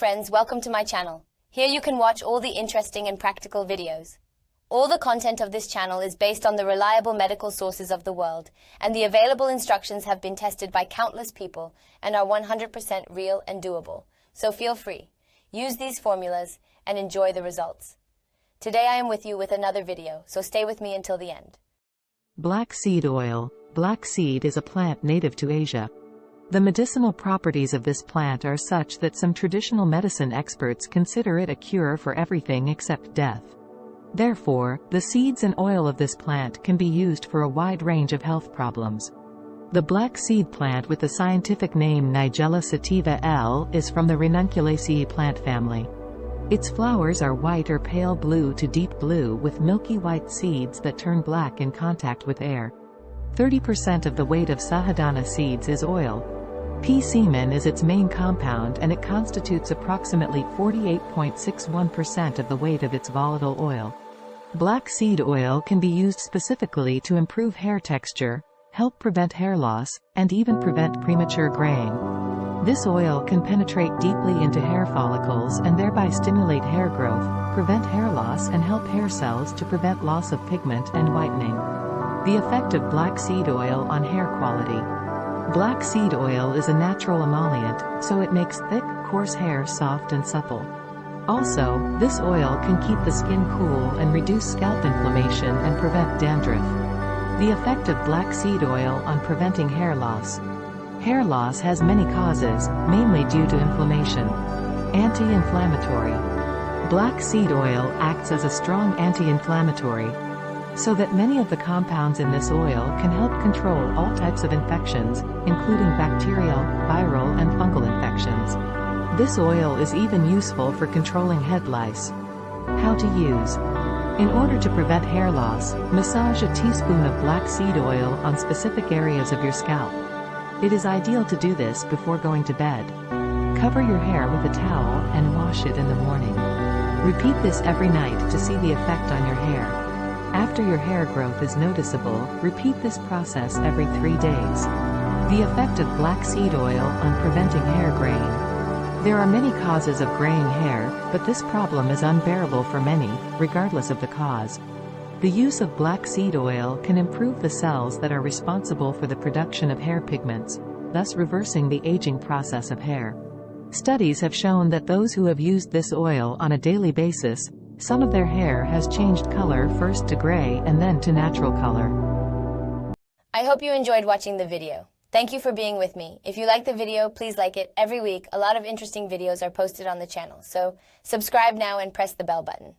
friends, welcome to my channel. Here you can watch all the interesting and practical videos. All the content of this channel is based on the reliable medical sources of the world, and the available instructions have been tested by countless people and are 100% real and doable. So feel free, use these formulas, and enjoy the results. Today I am with you with another video, so stay with me until the end. Black seed oil. Black seed is a plant native to Asia. The medicinal properties of this plant are such that some traditional medicine experts consider it a cure for everything except death. Therefore, the seeds and oil of this plant can be used for a wide range of health problems. The black seed plant with the scientific name Nigella sativa L. is from the Ranunculaceae plant family. Its flowers are white or pale blue to deep blue with milky white seeds that turn black in contact with air. 30% of the weight of Sahadana seeds is oil. Pea semen is its main compound and it constitutes approximately 48.61% of the weight of its volatile oil. Black seed oil can be used specifically to improve hair texture, help prevent hair loss, and even prevent premature graying. This oil can penetrate deeply into hair follicles and thereby stimulate hair growth, prevent hair loss and help hair cells to prevent loss of pigment and whitening. The effect of black seed oil on hair quality. Black seed oil is a natural emollient, so it makes thick, coarse hair soft and supple. Also, this oil can keep the skin cool and reduce scalp inflammation and prevent dandruff. The effect of black seed oil on preventing hair loss. Hair loss has many causes, mainly due to inflammation. Anti-inflammatory. Black seed oil acts as a strong anti-inflammatory, so that many of the compounds in this oil can help control all types of infections, including bacterial, viral and fungal infections. This oil is even useful for controlling head lice. How to use. In order to prevent hair loss, massage a teaspoon of black seed oil on specific areas of your scalp. It is ideal to do this before going to bed. Cover your hair with a towel and wash it in the morning. Repeat this every night to see the effect on your hair. After your hair growth is noticeable, repeat this process every 3 days. The effect of black seed oil on preventing hair graying. There are many causes of graying hair, but this problem is unbearable for many, regardless of the cause. The use of black seed oil can improve the cells that are responsible for the production of hair pigments, thus reversing the aging process of hair. Studies have shown that those who have used this oil on a daily basis, some of their hair has changed color first to gray and then to natural color. I hope you enjoyed watching the video. Thank you for being with me. If you like the video, please like it. Every week, a lot of interesting videos are posted on the channel, so subscribe now and press the bell button.